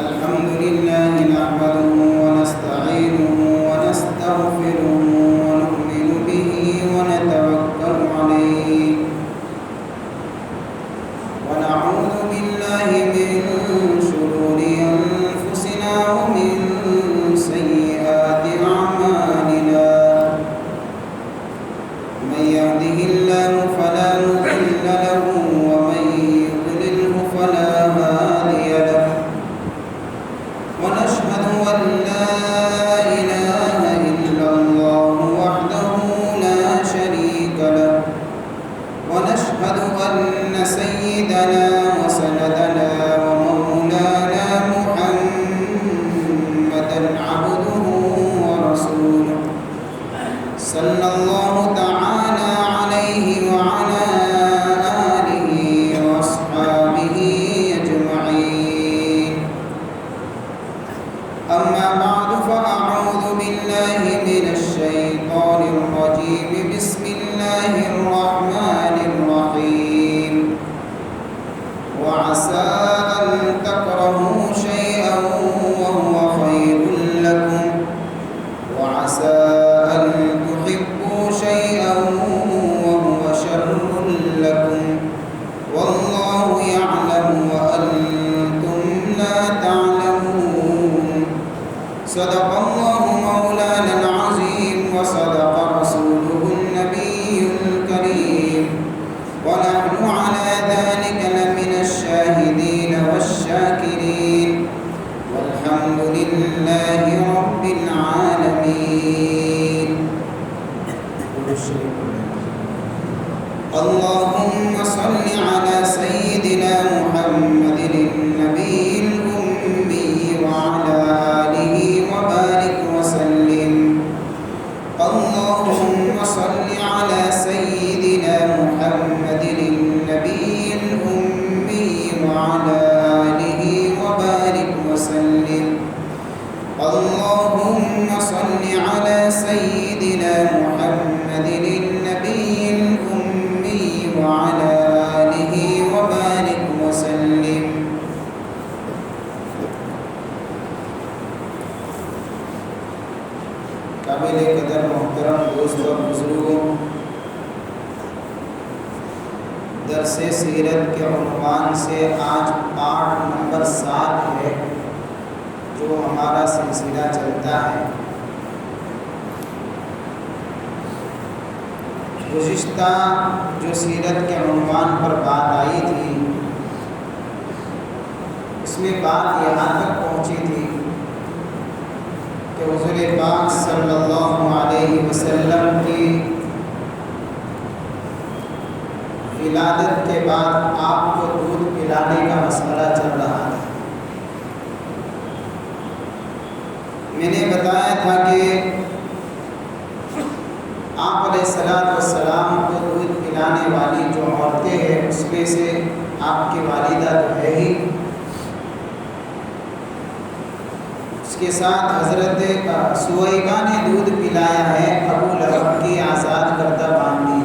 الحمد لله نحمده ونستعينه ونستغفره ونؤمن به ونتوكل عليه ونعوذ بالله من شرور أنفسنا ومن سيئات أعمالنا من يهده الله فلا مضل له ومن يضلله فلا هادي له ونشهد أن لا إله إلا الله وحده لا شريك له ونشهد أن سيدنا وسندنا ومولانا محمدا عبده ورسوله صلى الله تعالى عليه وعلى آله وأصحابه أجمعين أما بعد فأعوذ بالله من الشيطان الرجيم بسم الله الرحمن الرحيم وعسى أن تكرهوا شيئا وهو خير لكم وعسى أن تحبوا شيئا وهو شر لكم والله يعلم وأنتم لا تعلمون صدق الله مولانا العظيم وصدق رسوله النبي الكريم ونحن على ذلك لمن الشاهدين والشاكرين والحمد لله رب العالمين اللهم صل على سيدنا محمد النبي الأمي وعلى آله وبارك وسلم اللهم صل على سيدنا محمد النبي الأمي وعلى آله وبارك وسلم اللهم صل على سيدنا محمد النبي الأمي وعلى آله وبارك وسلم قابل قدر محترم دوست اور بزرگوں، درس سیرت کے عنوان سے آج پارٹ نمبر 7 ہے جو ہمارا سلسلہ چلتا ہے۔ گزشتہ جو سیرت کے عنوان پر بات آئی تھی اس میں بات یہاں تک پہنچی تھی کہ حضور پاک صلی اللہ علیہ وسلم کی ولادت کے بعد آپ کو دودھ پلانے کا مسئلہ چل رہا تھا۔ میں نے بتایا تھا کہ آپ علیہ السلام کو دودھ پلانے والی جو عورتیں ہیں اس میں سے آپ کی والدہ تو ہے ہی، اس کے ساتھ حضرت سویبہ نے دودھ پلایا ہے ابو لہب کی آزاد کردہ باندی،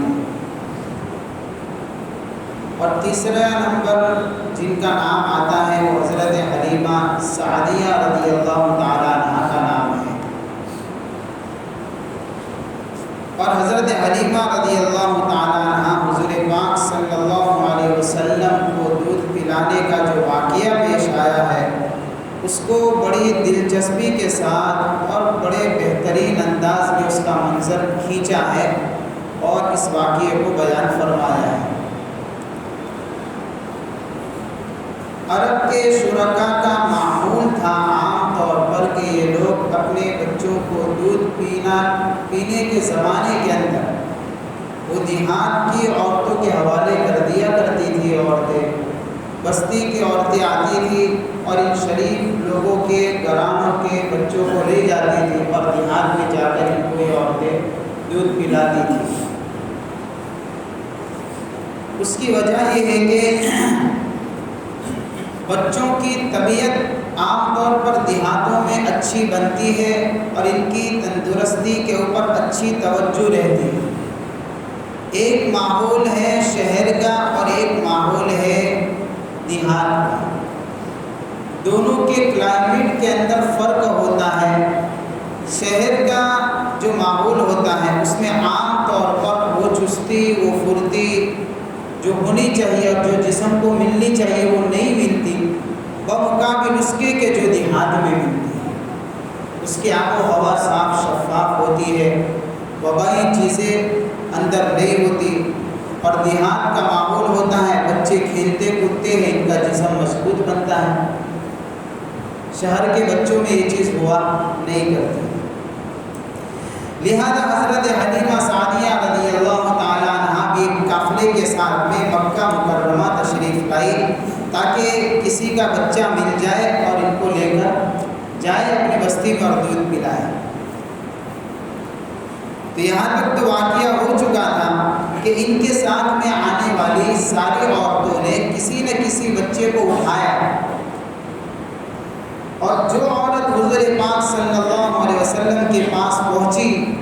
اور تیسرا نمبر جن کا نام آتا ہے وہ حضرت حلیمہ سعدیہ رضی اللہ تعالیٰ عنہا کا نام ہے، اور حضرت حلیمہ رضی اللہ تعالیٰ عنہا حضور پاک صلی اللہ علیہ وسلم کو دودھ پلانے کا جو واقعہ پیش آیا ہے اس کو بڑی دلچسپی کے ساتھ اور بڑے بہترین انداز میں اس کا منظر کھینچا ہے اور اس واقعے کو بیان فرمایا ہے۔ عرب کے شرکاء کا معمول تھا عام طور پر کہ یہ لوگ اپنے بچوں کو دودھ پینے کے زمانے کے اندر وہ دیہات کی عورتوں کے حوالے کر دیا کرتی تھی، عورتیں بستی کی عورتیں آتی تھی اور ان شریف لوگوں کے گھرانوں کے بچوں کو لے جاتی تھی اور دیہات میں جا کر ان کو یہ عورتیں دودھ پلاتی تھی۔ اس کی وجہ یہ ہے کہ بچوں کی طبیعت عام طور پر دیہاتوں میں اچھی بنتی ہے اور ان کی تندرستی کے اوپر اچھی توجہ رہتی ہے۔ ایک ماحول ہے شہر کا اور ایک ماحول ہے دیہات کا، دونوں کے کلائمیٹ کے اندر فرق ہوتا ہے۔ شہر کا جو ماحول ہوتا ہے اس میں عام طور پر وہ چستی، وہ پھرتی جو ہونی چاہیے اور جو جسم کو ملنی چاہیے وہ نہیں ملتی، بمقابل اس کے کہ جو دیہات میں ملتی ہے۔ اس کی آب و ہوا صاف شفاف ہوتی ہے، وبائی چیزیں اندر نہیں ہوتی، اور دیہات کا ماحول ہوتا ہے، بچے کھیلتے کودتے ہیں، ان کا جسم مضبوط بنتا ہے۔ شہر کے بچوں میں یہ چیز ہوا نہیں کرتی۔ لہذا حضرت حلیمہ سعدیہ رضی اللہ تعالیٰ عنہ بھی ایک قافلے کے ساتھ میں مکہ مکرمہ تشریف لائی تاکہ کسی کا بچہ مل جائے اور ان کو لے کر جائے اپنی بستی میں اور دودھ پلائے۔ تو یہاں تک تو واقعہ ہو چکا تھا کہ ان کے ساتھ میں آنے والی ساری عورتوں نے کسی نہ کسی بچے کو اٹھایا، اور جو عورت حضور پاک صلی اللہ علیہ وسلم کے پاس پہنچی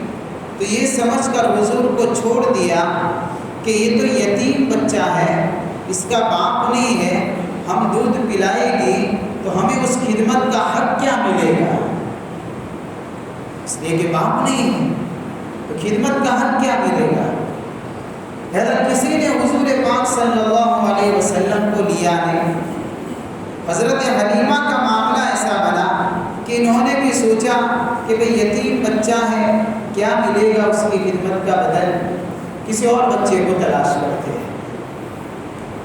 تو یہ سمجھ کر حضور کو چھوڑ دیا کہ یہ تو یتیم بچہ ہے، اس کا باپ نہیں ہے، ہم دودھ پلائے گی تو ہمیں اس خدمت کا حق کیا ملے گا؟ اس لیے کہ باپ نہیں ہے تو خدمت کا حق کیا ملے گا؟ حضرت کسی نے حضور پاک صلی اللہ علیہ وسلم کو لیا نہیں۔ حضرت حلیمہ کا معاملہ ایسا بنا کہ انہوں نے بھی سوچا کہ بھئی یتیم بچہ ہے، کیا ملے گا اس کی خدمت کا بدل، کسی اور بچے کو تلاش کرتے ہیں،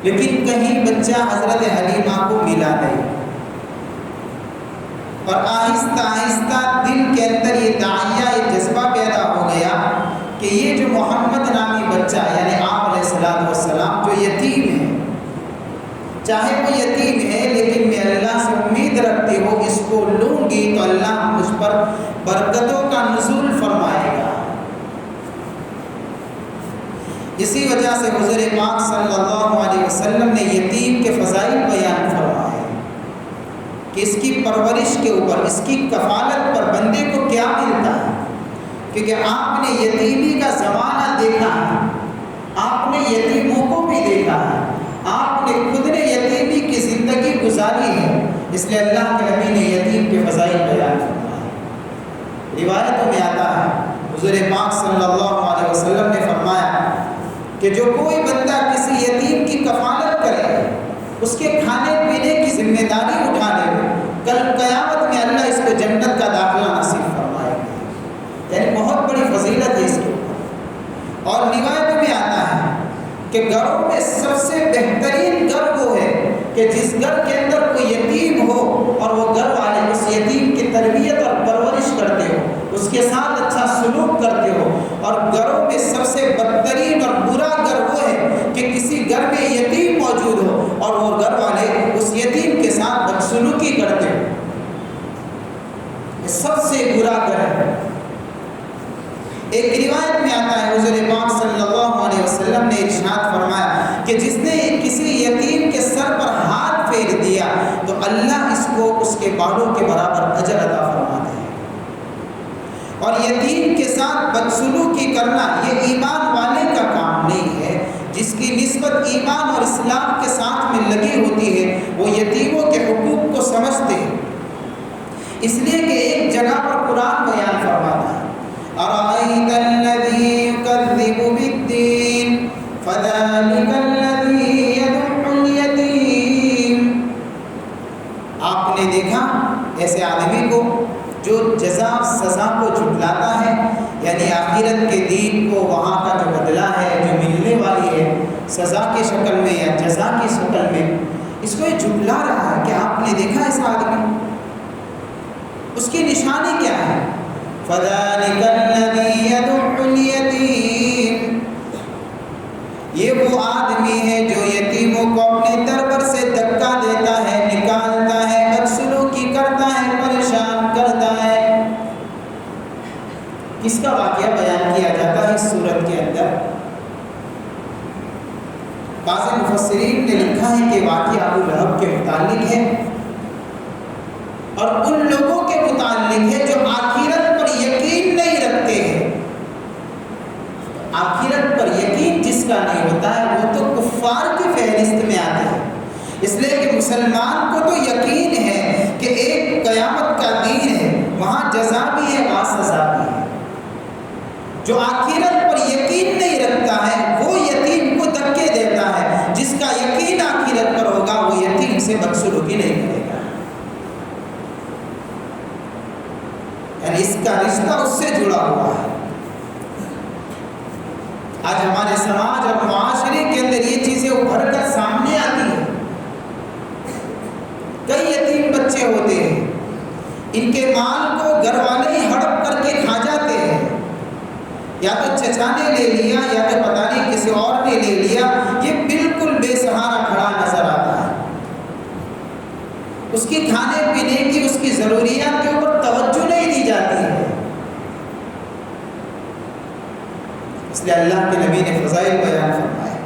لیکن کہیں بچہ حضرت حلیمہ کو ملا نہیں۔ اور آہستہ آہستہ دل کے اندر یہ داعیہ، یہ جذبہ پیدا ہو گیا کہ یہ جو محمد نامی بچہ یعنی آپ علیہ السلام جو یتیم ہے، چاہے وہ یتیم ہے لیکن میں اللہ سے امید رکھتی ہوں اس کو لوں گی تو اللہ مجھ پر برکتوں کا نزول فرمائے گا۔ اسی وجہ سے حضور پاک صلی اللہ علیہ وسلم نے یتیم کے فضائل بیان فرمائے کہ اس کی پرورش کے اوپر، اس کی کفالت پر بندے کو کیا ملتا ہے، کیونکہ آپ نے یتیمی کا زمانہ دیکھا ہے، آپ نے یتیموں کو بھی دیکھا ہے، آپ نے خود نے یتیمی کی زندگی گزاری ہے، اس لیے اللہ کے نبی نے یتیم کے فضائل بیان فرمائے۔ روایتوں میں آتا ہے حضور پاک صلی اللہ علیہ وسلم نے فرمایا کہ جو کوئی بندہ کسی یتیم کی کفالت کرے، اس کے کھانے پینے کی ذمہ داری اٹھا لے، کل قیامت میں اللہ اس کو جنت کا داخلہ نصیب فرمائے گا۔ یعنی بہت بڑی فضیلت ہے اس کے اوپر۔ اور روایتوں میں آتا ہے کہ گھروں میں سب سے بہترین گھر وہ ہے کہ جس گھر کے اندر کوئی یتیم ہو اور وہ گھر والے اس یتیم کی تربیت اور پرورش کرتے ہو، اس کے ساتھ اچھا سلوک کرتے ہو۔ اور گھروں میں سب سے بدترین اور برا گھر وہ ہے کہ کسی گھر میں یتیم موجود ہو اور وہ گھر والے اس یتیم کے ساتھ بدسلوکی کرتے ہو، یہ سب سے برا گھر ہے۔ ایک روایت میں آتا ہے حضور پاک صلی اللہ علیہ وسلم نے ارشاد فرمایا کہ جس نے کسی یتیم کے سر پر ہاتھ پھیر دیا تو اللہ اس کو اس کے بالوں کے برابر اجر عطا فرماتا ہے۔ اور یتیم کے ساتھ بدسلوکی کرنا یہ ایمان والے کا کام نہیں ہے۔ جس کی نسبت ایمان اور اسلام کے ساتھ میں لگی ہوتی ہے وہ یتیموں کے حقوق کو سمجھتے ہیں۔ اس لیے کہ ایک جگہ پر قرآن بیان فرماتا ہے أَرَأَيْتَ الَّذِي يُكَذِّبُ بِالدِّينِ فَذَلِكَ الَّذِي يَدُعُّ الْيَتِيمَ۔ آپ نے دیکھا ایسے آدمی کو جو جزا سزا کو جھٹلاتا ہے، یعنی آخرت کے دین کو، وہاں کا جو بدلہ ہے جو ملنے والی ہے سزا کی شکل میں یا جزا کی شکل میں، اس کو یہ جھٹلا رہا ہے کہ آپ نے دیکھا ایسا آدمی، اس کی نشانی کیا ہے؟ فَذَلِكَ الَّذِي يَدُعُّ الْيَتِيمَ، یہ وہ آدمی ہے جو یتیموں کو اپنے دربر سے دھکا دیتا ہے، نکالتا ہے، بدسلوکی کرتا ہے، پریشان کرتا ہے۔ کس کا واقعہ بیان کیا جاتا ہے اس سورت کے اندر؟ بعض مفسرین نے لکھا ہے کہ واقعہ ابو لہب کے متعلق ہے اور ان لوگوں کے متعلق ہے جو آخرت پر یقین نہیں رکھتے ہیں۔ آخرت پر یقین جس کا نہیں ہوتا ہے وہ تو کفار کی فہرست میں آتا ہے، اس لیے کہ مسلمان کو تو یقین ہے کہ ایک قیامت کا دین ہے، وہاں جزا بھی ہے، وہاں سزا بھی ہے۔ جو آخرت پر یقین نہیں رکھتا ہے وہ یتیم کو دھکے دیتا ہے، جس کا یقین آخرت پر ہوگا وہ یتیم سے بدسلوکی نہیں کرے گا، یعنی اس کا رشتہ اس سے جڑا ہوا ہے۔ آج ہمارے سماج اور معاشرے کے اندر یہ چیزیں ابھر کر سامنے آتی ہیں۔ کئی یتیم بچے ہوتے ہیں، ان کے مال کو گھر والے ہی ہڑپ کر کے کھا جاتے ہیں، یا تو چچا نے لے لیا یا تو پتہ نہیں کسی اور نے لے لیا، یہ بالکل بے سہارا کھڑا نظر آتا ہے۔ اس کی کھانے پینے کی، اس کی ضروریات کے اوپر توجہ نہیں دی جاتی ہے۔ اس لیے اللہ کے نبی نے فضائل بیان فرمائے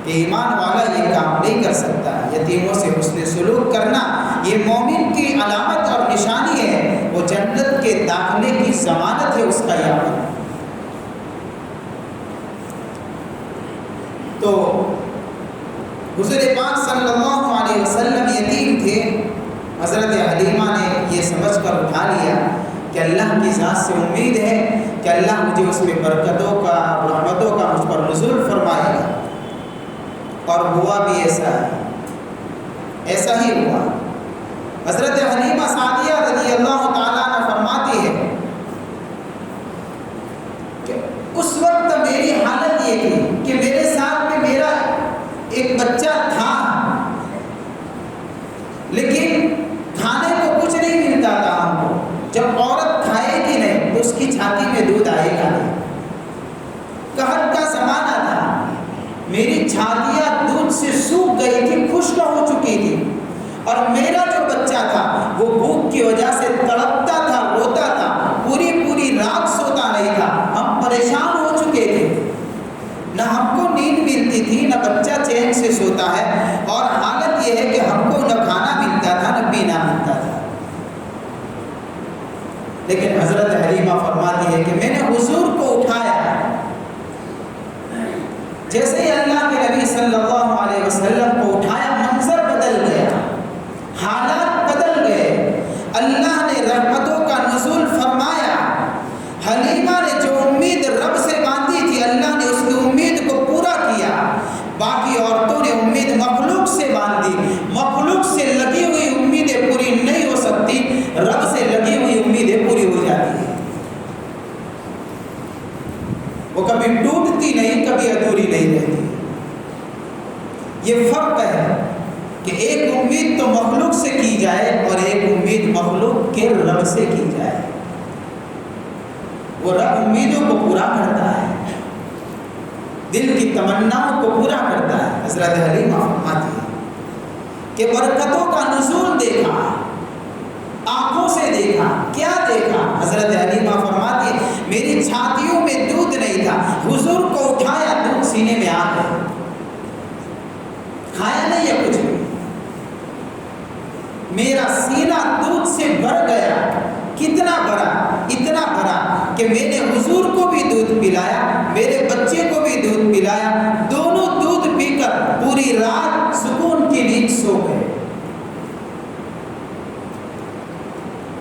کہ ایمان والا یہ کام نہیں کر سکتا۔ یتیموں سے حسن سلوک کرنا یہ مومن کی علامت اور نشانی ہے، وہ جنت کے داخلے کی ضمانت ہے اس کا یاد۔ تو حضور پاک صلی اللہ علیہ وسلم یتیم تھے، حضرت حلیمہ نے یہ سمجھ کر اٹھا لیا کہ اللہ کی ذات سے امید ہے کہ اللہ مجھے اس میں برکتوں کا، رحمتوں کا مجھ پر نزول فرمائے گا، اور ہوا بھی ایسا ہے، ایسا ہی ہوا۔ حضرت حلیمہ سعدیہ رضی اللہ تعالیٰ عنہ فرماتی ہے کہ اس وقت میری حالت یہ تھی کہ میرے ساتھ میں میرا ایک بچہ تھا، لیکن کھانے کو کچھ نہیں ملتا تھا ہم کو۔ جب عورت کھائے گی نہیں تو اس کی چھاتی میں دودھ آئے گا نہیں۔ قحط کا زمانہ تھا، میری چھاتیاں دودھ سے سوکھ گئی تھی، خشک ہو چکی تھی، اور میرا جو بچہ تھا وہ بھوک کی وجہ سے تڑپتا تھا، روتا تھا، پوری رات سوتا نہیں تھا۔ ہم پریشان ہو چکے تھے، نہ ہم کو نیند ملتی تھی، نہ بچہ چین سے سوتا ہے، اور حالت یہ ہے کہ ہم کو نہ کھانا ملتا تھا نہ پینا ملتا تھا۔ لیکن حضرت حلیمہ فرماتی ہے کہ میں نے حضور کو اٹھایا، جیسے ہی اللہ کے نبی صلی اللہ علیہ وسلم کو اٹھایا، منظر بدل گیا، حالات بدل گئے، اللہ نے رحمتوں کا نزول فرمایا۔ حلیمہ نے جو امید رب سے باندھی تھی، اللہ نے اس کی امید کو پورا کیا۔ باقی عورتوں نے امید مخلوق سے باندھی، مخلوق سے لگی ہوئی امیدیں پوری نہیں ہو سکتی، رب سے لگی ہوئی امیدیں پوری ہو جاتی ہیں۔ وہ کبھی ٹوٹتی نہیں، کبھی ادھوری نہیں رہتی۔ یہ فرق ہے کہ ایک امید تو مخلوق سے کی جائے اور ایک امید مخلوق کے رب سے کی جائے۔ وہ رب امیدوں کو پورا کرتا ہے، دل کی تمناؤں کو پورا کرتا ہے۔ حضرت حلیمہ فرماتی ہے کہ برکتوں کا نزول دیکھا، آنکھوں سے دیکھا۔ کیا دیکھا؟ حضرت حلیمہ فرماتی ہے میری چھاتیوں میں دودھ نہیں تھا، حضور کو اٹھایا، دودھ سینے میں آ گیا، کھایا نہیں ہے کچھ بھی، میرا سینہ دودھ سے بھر گیا۔ کتنا بھرا؟ اتنا بھرا کہ میں نے حضور کو بھی دودھ پلایا، میرے بچے کو بھی دودھ پلایا، دونوں دودھ پی کر پوری رات سکون کی نیند سو گئے۔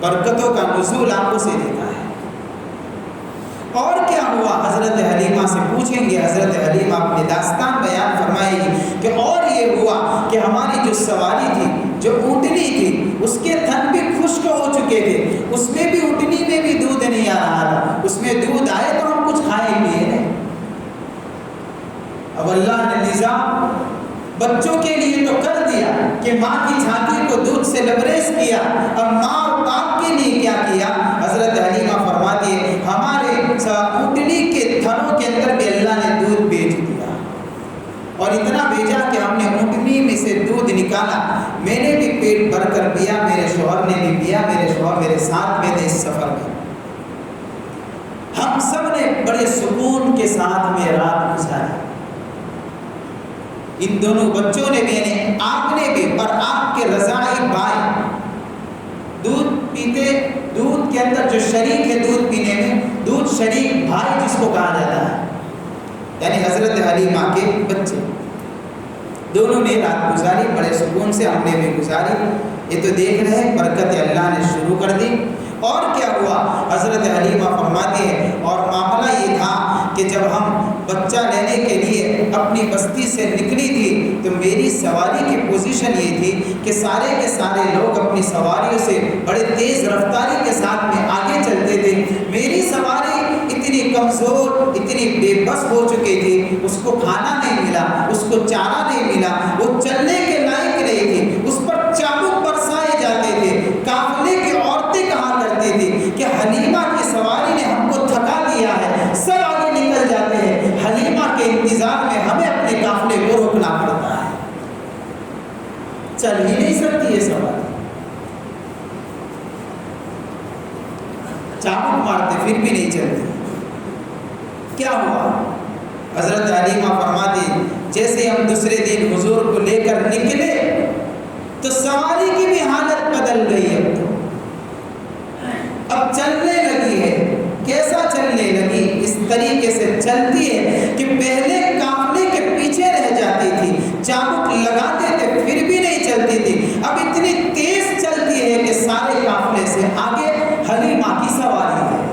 برکتوں کا نزول آنکھوں سے دیکھا ہے۔ اور کیا ہوا؟ حضرت حلیمہ سے پوچھیں گے، حضرت حلیمہ اپنی داستان بیان فرمائے گی کہ اور یہ ہوا کہ ہماری جو سواری تھی، جو اونٹنی تھی، اس کے تھن بھی خشک ہو چکے تھے، اس میں بھی اونٹنی میں بھی دودھ نہیں آ رہا تھا، اس میں دودھ آئے تو ہم کچھ کھائیں پیے نہیں۔ اب اللہ نے نظام بچوں کے لیے تو کر دیا کہ ماں کی چھاتی کو دودھ سے لبریز کیا، اور ماں اور باپ کے لیے کیا کیا؟ حضرت حلیمہ فرماتی ہے ہمارے اونٹنی کے تھنوں کے اندر بھی اللہ نے دودھ بھیج دیا، اور اتنا بھیجا کہ ہم نے اونٹنی میں سے دودھ نکالا، میں نے بھی پیٹ بھر کر پیا، میرے شوہر نے بھی پیا، میرے شوہر میرے ساتھ میں تھے اس سفر میں، ہم سب نے بڑے سکون کے ساتھ میں رات گزاری۔ ان دونوں بچوں نے بھی نے آپ نے بھی اور آپ کے رضاعی بھائی دودھ پیتے، دودھ کے اندر جو شریک ہے دودھ پینے میں، دودھ شریک بھائی جس کو کہا جاتا ہے، یعنی حضرت حلیمہ کے بچے، دونوں نے رات گزاری، بڑے سکون سے ہم نے بھی گزاری۔ یہ تو دیکھ رہے ہیں برکت اللہ نے شروع کر دی۔ اور کیا ہوا؟ حضرت حلیمہ فرماتی ہے اور معاملہ یہ تھا کہ جب ہم بچہ لینے کے لیے اپنی بستی سے نکلی تھی تو میری سواری کی پوزیشن یہ تھی کہ سارے کے سارے لوگ اپنی سواریوں سے بڑے تیز رفتاری کے ساتھ میں آگے چلتے تھے۔ میری سواری اتنی کمزور، اتنی بے بس ہو چکی تھی، اس کو کھانا نہیں ملا، اس کو چارہ نہیں ملا، وہ چلنے کے لائق نہیں تھی، اس پر چابک برسائے جاتے تھے۔ قافلے کی عورتیں کہا کرتی تھی کہ حلیمہ کی سواری نے ہم کو تھکا دیا ہے، سب آگے نکل جاتے ہیں، حلیمہ کے انتظار میں ہمیں اپنے قافلے کو روکنا پڑتا ہے، چل ہی نہیں سکتی یہ سواری، چابک مارتے پھر بھی نہیں چلتی۔ کیا ہوا؟ حضرت حلیمہ فرماتی جیسے ہم دوسرے دن حضور کو لے کر نکلے تو سواری کی بھی حالت بدل گئی، اب چلنے لگی ہے۔ کیسا چلنے لگی؟ اس طریقے سے چلتی ہے کہ پہلے قافلے کے پیچھے رہ جاتی تھی، چابک لگاتے تھے پھر بھی نہیں چلتی تھی، اب اتنی تیز چلتی ہے کہ سارے قافلے سے آگے حلیمہ کی سواری ہے۔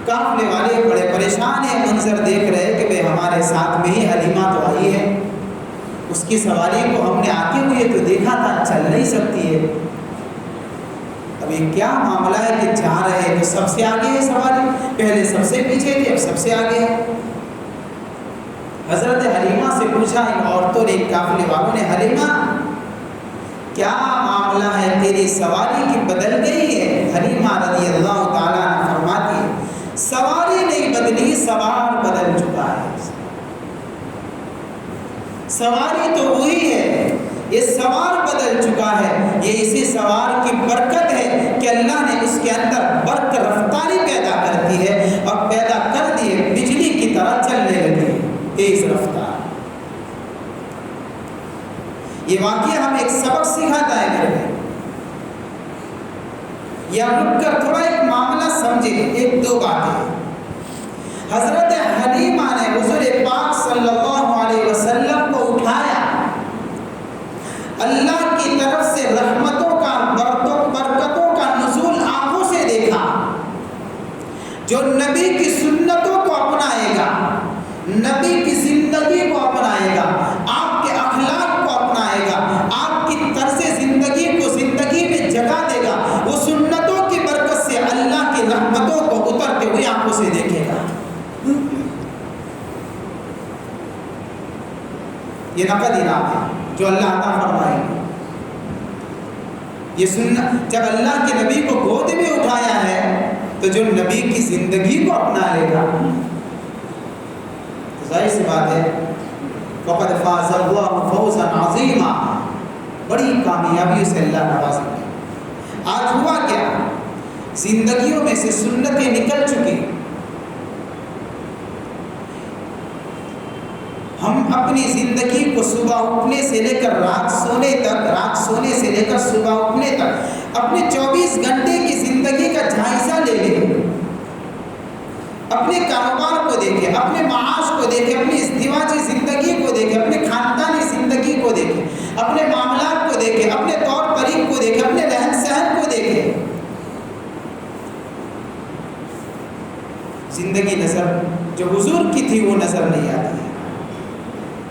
قافلے والے بڑے پریشان ہیں، منظر دیکھ رہے کہ بھئی ہمارے ساتھ میں ہی حلیمہ تو آئی ہے، اس کی سواری کو ہم نے آتے ہوئے تو دیکھا تھا، چل نہیں سکتی ہے، اب یہ کیا معاملہ ہے کہ جا رہے تو سب سے آگے ہے سواری، پہلے سب سے پیچھے تھی اب سب سے آگے ہے۔ حضرت حلیمہ سے پوچھا ان عورتوں نے، قافلے والوں نے، حلیمہ کیا معاملہ ہے، تیری سواری کی بدل گئی ہے؟ حلیمہ رضی اللہ تعالیٰ عنہ فرماتی ہے سواری نہیں بدلی، سوار بدل چکا ہے۔ سواری تو وہی ہے، یہ سوار بدل چکا ہے۔ یہ اسی سوار کی برکت ہے کہ اللہ نے اس کے اندر برق رفتاری پیدا کرتی ہے اور پیدا کر دی ہے، بجلی کی طرح چلنے لگی تیز رفتار۔ یہ واقعہ ہم ایک سبق سکھاتا ہے میرے بھائی، یا رک کر تھوڑا ایک معاملہ سمجھے، ایک دو باتیں۔ حضرت حلیمہ نے حضور پاک صلی اللہ علیہ وسلم کو اٹھایا، اللہ کی طرف سے رحمتوں کا، برکتوں کا نزول آنکھوں سے دیکھا۔ جو نبی کی سنتوں کو اپنائے گا، نبی کی زندگی کو اپنائے گا، آپ کے اخلاق کو اپنائے گا، آپ کی طرز زندگی کو زندگی میں جگہ دے گا، وہ سنتوں کی برکت سے اللہ کی رحمتوں کو اترتے ہوئے آنکھوں سے دیکھے گا۔ یہ نقد انعام ہے جو اللہ عطا فرمائے گا۔ یہ سنت جب اللہ کے نبی کو گود میں اٹھایا ہے تو جو نبی کی زندگی کو اپنا لے گا، ظاہر سی بات ہے فقد فاز اللہ فوزا عظیما، بڑی کامیابی سے اللہ نوازے گا۔ آج ہوا کیا؟ زندگیوں میں سے سنتیں نکل چکی، ہم اپنی زندگی کو صبح اٹھنے سے لے کر رات سونے تک، رات سونے سے لے کر صبح اٹھنے تک اپنے 24 گھنٹے کی زندگی کا جائزہ لے لیں، اپنے کاروبار کو دیکھیں، اپنے معاش کو دیکھیں، اپنی ازدواجی زندگی کو دیکھیں، اپنے خاندانی زندگی کو دیکھیں، اپنے معاملات کو دیکھیں، اپنے طور طریق کو دیکھیں، اپنے رہن سہن کو دیکھیں۔ زندگی نظر جو حضور کی تھی وہ نظر نہیں آتی ہے۔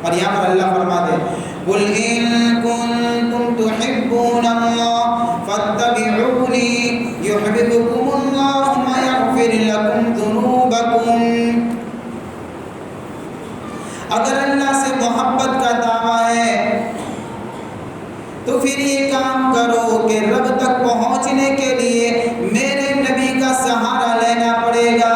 اور یہاں پر اللہ فرماتے قُلْ إِن كُنتُمْ تُحِبُّونَ اللَّهَ فَاتَّبِعُونِي يُحْبِبْكُمُ اللَّهُ وَيَغْفِرْ لَكُمْ ذُنُوبَكُمْ۔ اگر اللہ سے محبت کا دعویٰ ہے تو پھر یہ کام کرو کہ رب تک پہنچنے کے لیے میرے نبی کا سہارا لینا پڑے گا،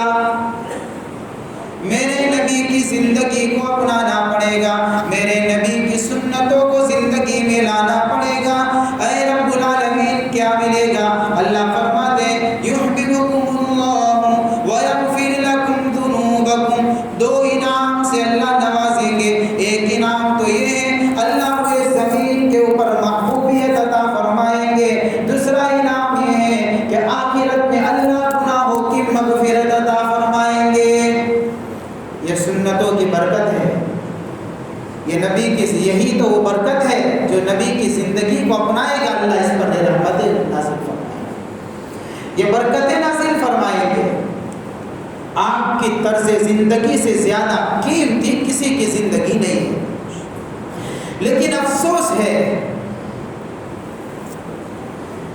میرے نبی کی زندگی کو اپنانا پڑے گا، میرے نبی کی سنتوں کو زندگی میں لانا پڑے گا۔ اے رب العالمین کیا ملے گا؟ اللہ فرماتے یحببکم اللہ ویغفر لکم ذنوبکم، دو انعام سے اللہ نوازیں گے۔ ایک انعام تو یہ ہے اللہ کو زمین کے اوپر محبوبیت عطا فرمائیں گے، دوسرا انعام یہ ہے کہ آخرت میں اللہ گناہوں کی مغفرت عطا فرمائیں گے۔ یہ سنتوں کی برکت ہے۔ یہ نبی کی یہی تو وہ برکت ہے جو نبی کی زندگی کو اپنائے گا، اللہ اس پر رحمتیں نازل فرمائے گا، یہ برکتیں نازل فرمائیں گے۔ آپ کی طرز زندگی سے زیادہ قیمتی کسی کی زندگی نہیں ہے، لیکن افسوس ہے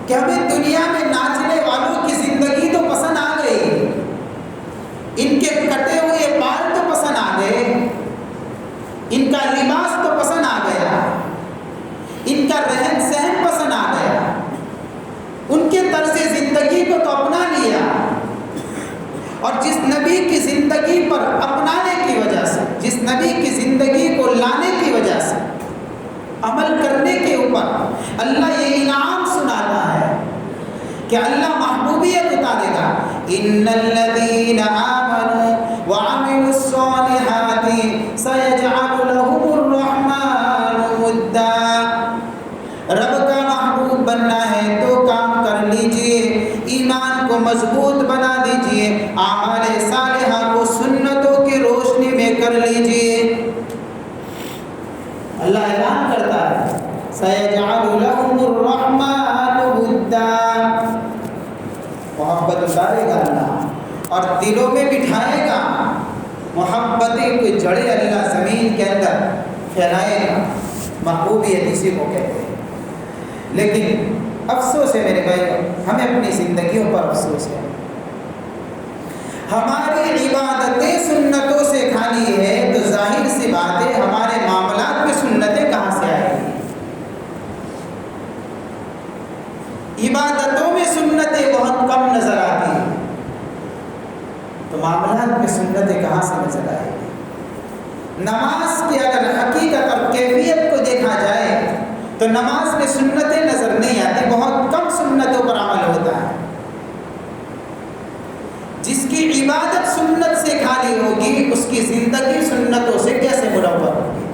کہ ہمیں دنیا میں ناچنے والوں کی زندگی تو پسند آ گئی، ان کے کٹے ہوئے بال تو پسند آ گئے، ان کا لباس تو پسند آ گیا، ان کا رہن سہن پسند آ گیا، ان کے طرز زندگی کو تو اپنا لیا، اور جس نبی کی زندگی پر اپنانے کی وجہ سے، جس نبی کی زندگی کو لانے کی وجہ سے، عمل کرنے کے اوپر اللہ یہ انعام سناتا ہے کہ اللہ محبوبیت اتارے گا۔ ان الذین آمنوا وعملوا الصالحات سيجعل لهم الرحمن ودا۔ رب کا محبوب بننا ہے تو کام کر لیجئے، ایمان کو مضبوط بنا دیجئے، اعمال صالحہ کو سنتوں کی روشنی میں کر لیجئے۔ اللہ اعلان کرتا ہے سَيَجْعَلُ لَهُمُ الرَّحْمَنُ وِدًّا، محبت اتارے گا اللہ اور دلوں میں بٹھائے گا، محبتیں کوئی جڑے اللہ زمین کے اندر پھیلائے گا، محبوبیت اسی کو کہتے ہیں۔ لیکن افسوس ہے میرے بھائی، ہمیں اپنی زندگیوں پر افسوس ہے، ہماری عبادتیں سنتوں سے خالی ہے تو ظاہر سی بات ہے ہمارے معاملات میں سنتیں کہاں سے آئیں گی؟ عبادتوں میں سنتیں بہت کم نظر آتی ہیں تو معاملات میں سنتیں کہاں سے نظر آئیں گی؟ نماز کی اگر حقیقت اور کیفیت کو دیکھا جائے تو نماز میں سنتیں نظر نہیں آتی، بہت کم سنتوں پر عمل ہوتا ہے۔ جس کی عبادت سنت سے خالی ہوگی اس کی زندگی سنتوں سے کیسے منور ہوگی؟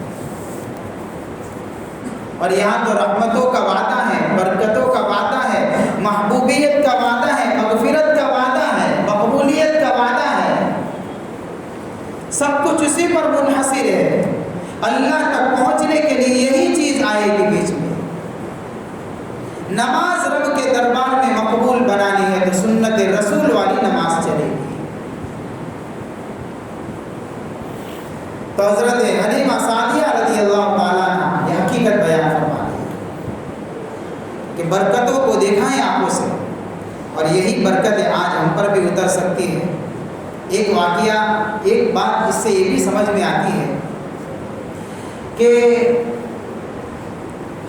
اور یہاں تو رحمتوں کا وعدہ ہے، برکتوں کا وعدہ ہے، محبوبیت کا وعدہ ہے، مغفرت کا وعدہ ہے، مقبولیت کا وعدہ ہے، سب کچھ اسی پر منحصر ہے۔ اللہ تک پہنچنے کے لیے یہی چیز آئے گی بیچ میں۔ نماز رب کے دربار میں مقبول بنانی ہے تو سنت رسول والی نماز چلے گی۔ تو حضرت حلیمہ سعدیہ رضی اللہ تعالیٰ عنہ یہ حقیقت بیان فرما رہی ہے کہ برکتوں کو دیکھا ہے آنکھوں سے، اور یہی برکتیں آج ہم پر بھی اتر سکتی ہیں۔ ایک واقعہ، ایک بات اس سے یہ بھی سمجھ میں آتی ہے کہ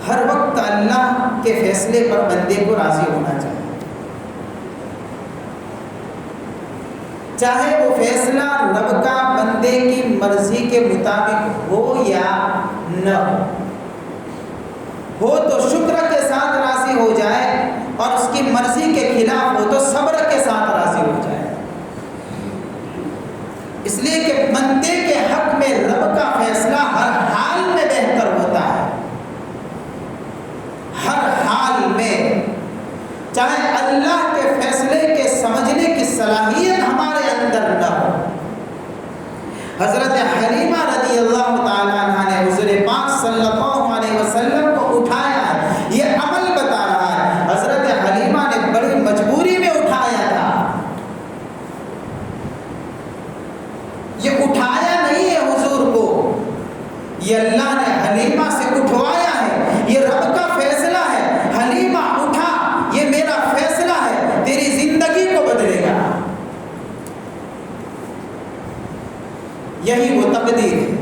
ہر وقت اللہ کے فیصلے پر بندے کو راضی ہونا چاہیے، چاہے وہ فیصلہ رب کا بندے کی مرضی کے مطابق ہو یا نہ ہو تو شکر کے ساتھ راضی ہو جائے، اور اس کی مرضی کے خلاف ہو تو صبر کے ساتھ راضی ہو جائے، اس لیے کہ بندے کے حق میں رب کا فیصلہ ہر حال میں بہتر ہوتا ہے، ہر حال میں، چاہے اللہ کے فیصلے کے سمجھنے کی صلاحیت ہمارے اندر نہ ہو۔ حضرت حلیمہ رضی اللہ تعالیٰ عنہ نے حضور پاک صلی اللہ علیہ وسلم کو اٹھایا ہے، یہ عمل بتا رہا ہے۔ حضرت حلیمہ نے بڑی مجبوری میں اٹھایا تھا، یہ اٹھایا نہیں ہے حضور کو، یہ اللہ نے حلیمہ سے اٹھوایا ہے، یہ رب کا فیصلہ ہے۔ حلیمہ اٹھا، یہ میرا فیصلہ ہے، تیری زندگی کو بدلے گا، یہی وہ تقدیر ہے۔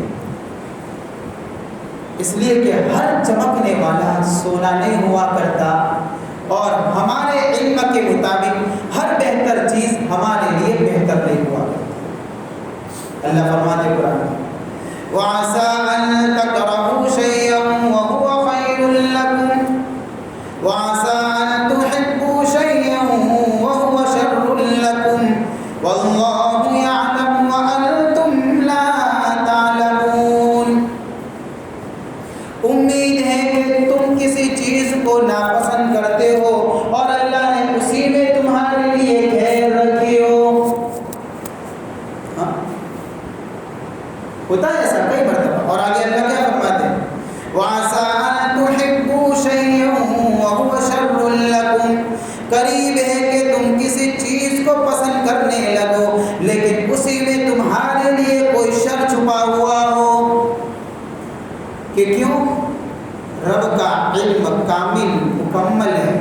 اس لیے کہ ہر چمکنے والا سونا نہیں ہوا کرتا، اور ہمارے علم کے مطابق ہر بہتر چیز ہمارے لیے بہتر نہیں ہوا کرتا۔ اللہ فرماتے قرآن میں وَعَسَىٰ أَن تَكْرَهُوا شَيْئًا وَهُوَ خَيْرٌ لَكُمْ وَعَسَىٰ أَن تُحِبُّوا شَيْئًا وَهُوَ شَرٌّ لَكُمْ وَاللَّهُ يَعْلَمُ وَأَنتُمْ لَا تَعْلَمُونَ۔ امید ہے کہ تم کسی چیز کو ناپسند کرتے ہو اور اللہ نے اسی میں تمہارے لیے خیر رکھی ہو۔ ہوتا ہے ایسا کئی مرتبہ، اور آگے اللہ کیا فرماتا ہے وَعَسَىٰ أَن تُحِبُّوا شَيْئًا وَهُوَ شَرٌّ لَّكُمْ، قریب ہے کہ تم کسی چیز کو پسند کرنے لگو لیکن اسی میں تمہارے لیے کوئی شر چھپا ہوا ہو. کہ کیوں؟ رب کا علم کامل مکمل ہے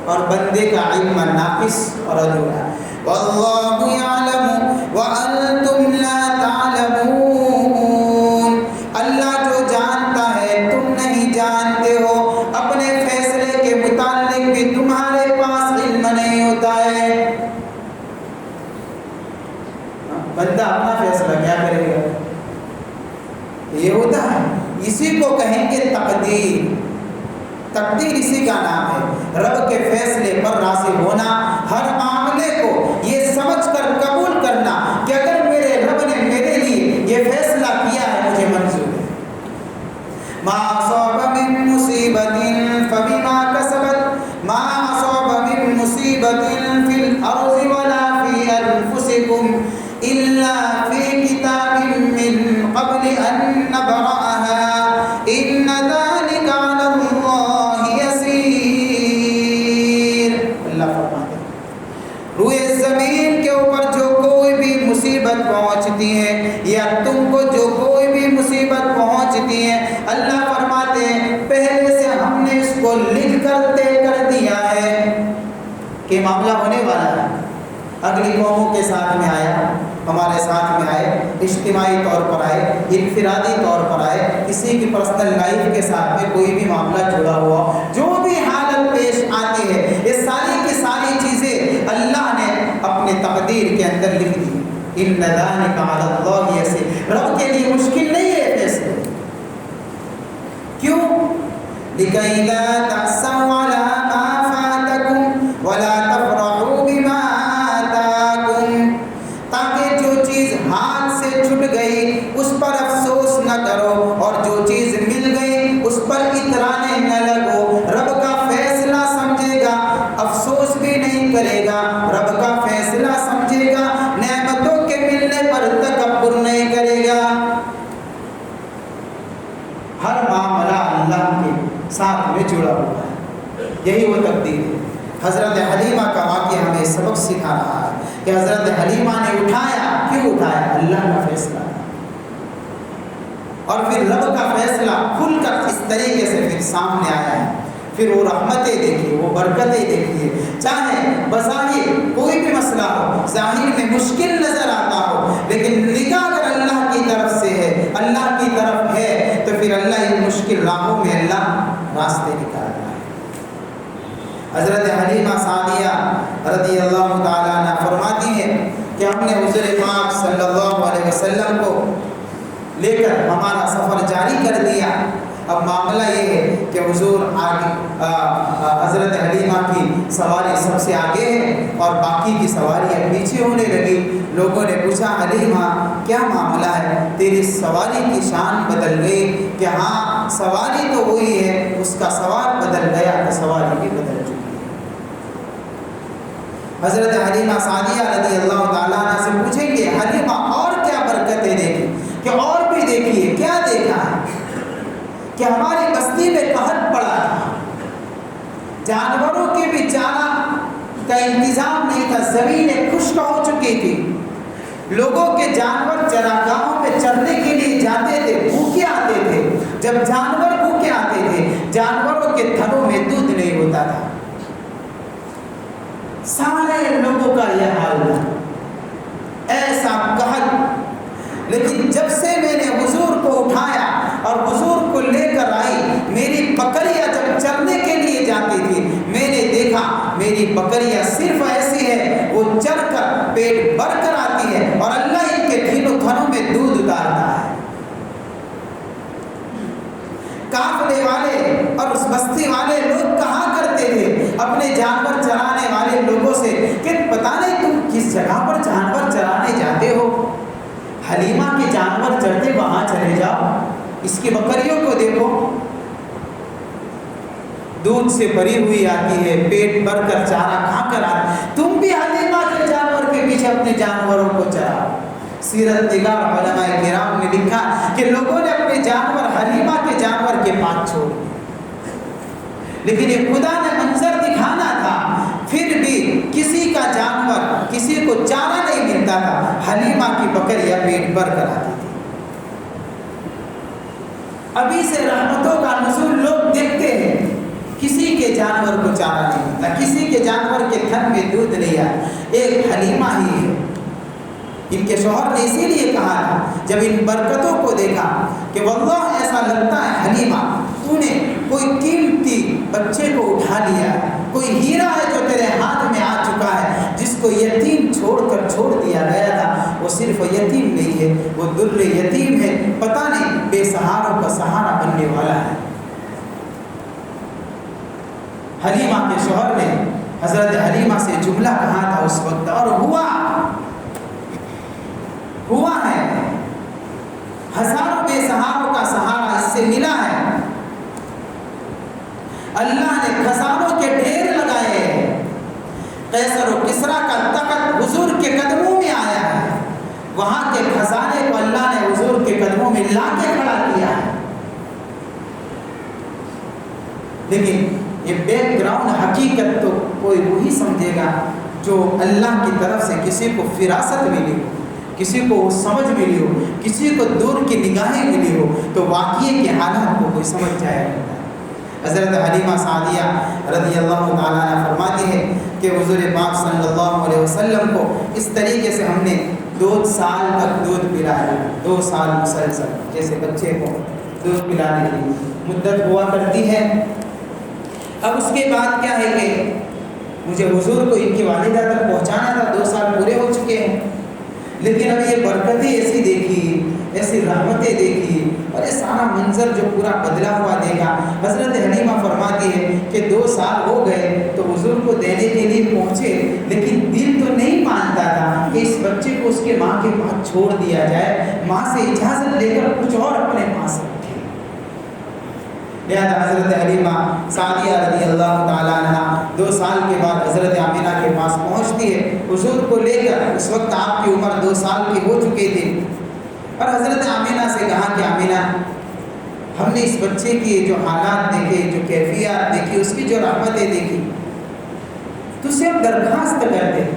اور بندے کا علم ناقص اور ادھورا. واللہ یعلم وانتم لا تعلمون، اللہ جو جانتا ہے تم نہیں جانتے ہو، اپنے فیصلے کے متعلق بھی تمہارے پاس علم نہیں ہوتا ہے. بندہ اپنا فیصلہ کیا کرے گا؟ یہ ہوتا ہے، اسی کو کہیں گے تقدیر. تقدیر اسی کا نام ہے، رب کے فیصلے پر راضی ہونا، ہر معاملے کو یہ سمجھ کر قبول کرنا کہ اگر میرے رب نے میرے لیے یہ فیصلہ کیا ہے مجھے منظور ہے. ما اصاب من مصیبت فبما کسبت ما اصاب من مصیبت فی الارض ولا فی انفسکم الا فی کتاب من قبل ان نبرأها ان ذلك علی اللہ یسیر. اللہ فرماتے ہیں روئے زمین کے اوپر جو کوئی بھی مصیبت پہنچتی ہے یا تم کو جو کوئی بھی مصیبت پہنچتی ہے، اللہ فرماتے ہیں پہلے سے ہم نے اس کو لکھ کر طے کر دیا ہے کہ معاملہ ہونے والا ہے. اگلی قوموں کے ساتھ میں آیا، ہمارے ساتھ میں آئے، اجتماعی طور پر آئے، انفرادی طور پر آئے، کسی کی پرسنل لائف کے ساتھ میں کوئی بھی معاملہ جڑا ہوا، جو بھی حالت پیش آتی ہے، یہ ساری کی ساری چیزیں اللہ نے اپنے تقدیر کے اندر لکھ دی. ان ذلک علی اللہ یسیر، رب کے لیے مشکل نہیں ہے فیصلے. کیوں؟ لکی لا تأسوا علی ما فاتکم ولا تفرحوا بما آتاکم، تاکہ جو چیز ہاتھ سے چھٹ گئی اس پر افسوس نہ کرو اور جو چیز مل گئی اس پر اترانے نہ لگو. رب کا فیصلہ سمجھے گا، افسوس بھی نہیں کرے گا. رب کا فیصلہ سمجھے گا، نعمتوں کے ملنے پر تکبر نہیں کرے گا. ہر معاملہ اللہ کے ساتھ میں جڑا ہوا ہے، یہی وہ تقدیر ہے. حضرت حلیمہ کا واقعہ ہمیں سبق سکھا رہا ہے کہ حضرت حلیمہ نے اٹھایا. کیوں اٹھایا؟ اللہ کا فیصلہ، اور پھر رب کا فیصلہ کھل کر اس طریقے سے پھر سامنے آیا ہے. پھر وہ رحمتیں دیکھیے، وہ برکتیں دیکھیے. چاہے بظاہر کوئی بھی مسئلہ ہو، ظاہر میں مشکل نظر آتا ہو، لیکن نگاہ اگر اللہ کی طرف سے ہے، اللہ کی طرف ہے، تو پھر اللہ ان مشکل راہوں میں اللہ راستے نکالتا ہے. حضرت حلیمہ سعدیہ رضی اللہ تعالیٰ عنہ فرماتی ہے کہ ہم نے حضور پاک صلی اللہ علیہ وسلم کو لے کر ہمارا سفر جاری کر دیا. اب معاملہ یہ ہے کہ حضور آگے، حضرت حلیمہ کی سواری سب سے آگے ہے اور باقی کی سواریاں پیچھے ہونے لگی. لوگوں نے پوچھا حلیمہ کیا معاملہ ہے، تیری سواری کی شان بدل گئی؟ کہ ہاں سواری تو وہی ہے، اس کا سوار بدل گیا تو سواری بھی بدل چکی ہے. حضرت حلیمہ سعدیہ رضی اللہ تعالیٰ عنہ سے پوچھیں گے حلیمہ اور کیا برکتیں دیکھی؟ کہ اور بھی دیکھیے. کیا دیکھا ہے؟ کہ ہماری بستی میں قحط پڑا تھا، جانوروں کے بھی چارہ کا انتظام نہیں تھا، زمینیں خشک ہو چکی تھی. لوگوں کے جانور چراگاہوں میں چرنے کے لیے جاتے تھے، بھوکے آتے تھے. جب جانور بھوکے آتے تھے، جانوروں کے تھنوں میں دودھ نہیں ہوتا تھا. سارے لوگوں کا یہ حال تھا، ایسا قحط. لیکن جب سے میں نے حضور کو اٹھایا اور حضور کو لے کر آئی، میری بکریاں جب چرنے کے لیے جاتی تھی، میں نے دیکھا میری بکریاں صرف ایسی ہے، وہ چر کر پیٹ بھر کر آتی ہے اور اللہ ان کے ڈھیلوں تھنوں میں دودھ اتارتا ہے. قافلے والے اور اس بستی والے لوگ کہا کرتے تھے اپنے جانور چرانے والے لوگوں سے کہ پتہ نہیں تم کس جگہ پر جانور چرانے جاتے ہو، حلیمہ کے جانور چرتے وہاں چلے جاؤ، اس کی بکریوں کو دیکھو دودھ سے بھری ہوئی آتی ہے، پیٹ بھر کر چارہ کھا کر آتی. تم بھی حلیمہ کے جانور کے پیچھے اپنے جانوروں کو چراؤ. سیرت نگار علماء کرام نے لکھا کہ لوگوں نے اپنے جانور حلیمہ کے جانور کے پاس چھوڑ دیے، لیکن یہ خدا نے منظر دکھانا تھا، پھر بھی کسی کا جانور کسی کو چارہ نہیں ملتا تھا، حلیمہ کی بکریاں پیٹ بھر کر آتی تھی۔ ابھی سے رحمتوں کا نزول لوگ دیکھتے ہیں، کسی کے جانور کو چارہ نہیں ملتا، کسی کے جانور کے تھن میں دودھ نہیں آیا، ایک حلیمہ ہی ہے۔ ان کے شوہر نے اسی لیے کہا تھا جب ان برکتوں کو دیکھا کہ واللہ ایسا لگتا ہے حلیمہ تو نے کوئی قیمتی بچے کو اٹھا لیا ہے، کوئی ہیرا ہے جو تیرے ہاتھ میں آ چکا ہے، جس کو یتیم چھوڑ کر چھوڑ دیا گیا تھا، وہ صرف یتیم نہیں ہے، وہ در یتیم ہے، پتہ نہیں بے سہاروں کا سہارا بننے والا ہے۔ حلیمہ کے شوہر نے حضرت حلیمہ سے جملہ کہا تھا اس وقت، اور ہوا ہے، ہزاروں بے سہاروں کا سہارا اس سے ملا ہے۔ اللہ نے خزانوں کے ڈھیر لگائے ہیں، قیصر و کسریٰ کا تخت حضور کے قدموں میں آیا ہے، وہاں کے خزانے کو اللہ نے حضور کے قدموں میں لا کے کھڑا کیا ہے۔ لیکن یہ بیک گراؤنڈ حقیقت تو کوئی وہی سمجھے گا جو اللہ کی طرف سے کسی کو فراست ملی ہو، کسی کو سمجھ ملی ہو، کسی کو دور کی نگاہیں ملی ہو، تو واقعے کے حالات کو کوئی سمجھ جائے گا۔ حضرت حلیمہ سعدیہ رضی اللہ تعالیٰ عنہ فرماتی ہے کہ حضور پاک صلی اللہ علیہ وسلم کو اس طریقے سے ہم نے 2 سال تک دودھ پلایا، 2 سال مسلسل، جیسے بچے کو دودھ پلانے کی مدت ہوا کرتی ہے۔ اب اس کے بعد کیا ہے کہ مجھے حضور کو ان کی والدہ تک پہنچانا تھا، 2 سال پورے ہو چکے ہیں، لیکن اب یہ برکتیں ایسی دیکھی، ایسی رحمتیں دیکھی، اور یہ سارا منظر جو پورا بدلا ہوا دیکھا۔ حضرت حلیمہ فرماتی ہے کہ 2 سال ہو گئے تو حضور کو دینے کے لیے پہنچے، لیکن دل تو نہیں مانتا تھا کہ اس بچے کو اس کے ماں کے پاس چھوڑ دیا جائے، ماں سے اجازت لے کر کچھ اور اپنے پاس رکھے۔ لہذا حضرت حلیمہ سعدیہ رضی اللہ تعالیٰ عنہ 2 سال کے بعد حضرت آمینہ کے پاس پہنچتی ہے حضور کو لے کر۔ اس وقت آپ کی عمر 2 سال کی ہو چکی تھی، اور حضرت آمینہ سے کہا کہ آمینہ، ہم نے اس بچے کی جو حالات دیکھے، جو کیفیات دیکھی، اس کی جو رحمتیں دیکھی، تو سے ہم درخواست کرتے ہیں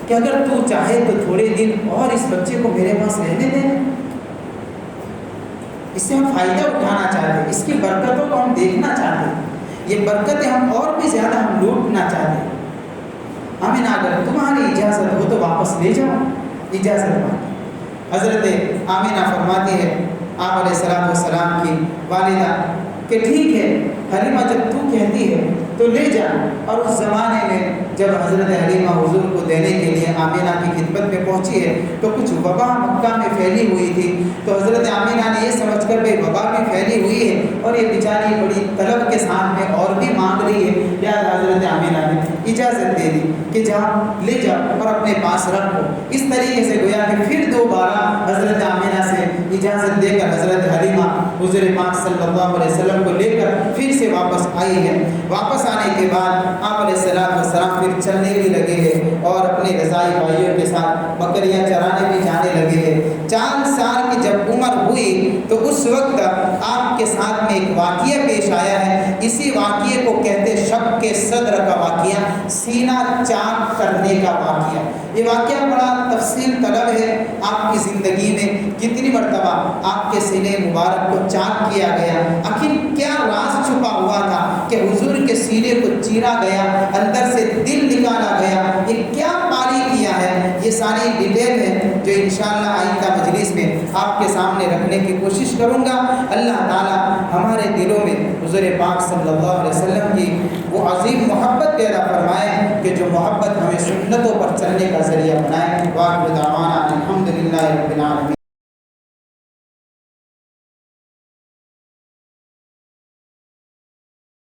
کہ اگر تو چاہے تو تھوڑے دن اور اس بچے کو میرے پاس رہنے دیں، اس سے ہم فائدہ اٹھانا چاہتے ہیں، اس کی برکتوں کو ہم دیکھنا چاہتے ہیں، یہ برکتیں ہم اور بھی زیادہ ہم لوٹنا چاہتے ہیں۔ آمینہ اگر تمہاری اجازت ہو تو واپس لے جاؤ، اجازت مانگی۔ حضرت آمینہ فرماتی ہے آپ علیہ السلام کی والدہ کہ ٹھیک ہے حلیمہ، جب تو کہتی ہے تو لے جا۔ اور اس زمانے میں جب حضرت حلیمہ حضور کو دینے کے لیے آمینہ کی خدمت میں پہنچی ہے تو کچھ وبا مکہ میں پھیلی ہوئی تھی، تو حضرت آمینہ نے یہ سمجھ کر کہ وبا بھی پھیلی ہوئی ہے اور یہ بیچاری بڑی طلب کے ساتھ میں اور بھی مانگ رہی ہے، لہٰذا حضرت آمینہ نے اجازت دے دی کہ جا لے جا اور اپنے پاس رکھو۔ اس طریقے سے گویا کہ پھر دوبارہ حضرت آمینہ سے اجازت دے کر حضرت حلیمہ حضور پاک صلی اللہ علیہ وسلم کو لے کر پھر سے واپس آئی ہے۔ واپس آنے کے بعد آپ علیہ السلام پھر چلنے بھی لگے ہیں اور اپنے رضائی بھائیوں کے ساتھ بکریاں چرانے بھی جانے لگے ہیں۔ 4 سال کی جب عمر ہوئی تو اس وقت آپ کے ساتھ میں ایک واقعہ پیش آیا ہے، اسی واقعے کو کہتے شق کے صدر کا واقعہ، سینہ چاک کرنے کا واقعہ۔ یہ واقعہ بڑا تفصیل طلب ہے، آپ کی زندگی میں کتنی مرتبہ آپ کے سینے مبارک کو چاک کیا گیا، آخر کیا راز چھپا ہوا تھا کہ حضور کے سینے کو چیرا گیا، اندر سے دل نکالا گیا، یہ کیا پاری کیا ہے، یہ ساری ڈیٹیل ہے جو انشاءاللہ آئندہ مجلس میں آپ کے سامنے رکھنے کی کوشش کروں گا۔ اللہ تعالی ہمارے دلوں میں حضور پاک صلی اللہ علیہ وسلم کی وہ عظیم محبت پیدا فرمائے کہ جو محبت ہمیں سنتوں پر چلنے کا ذریعہ بنائے۔ وآخر دعوانا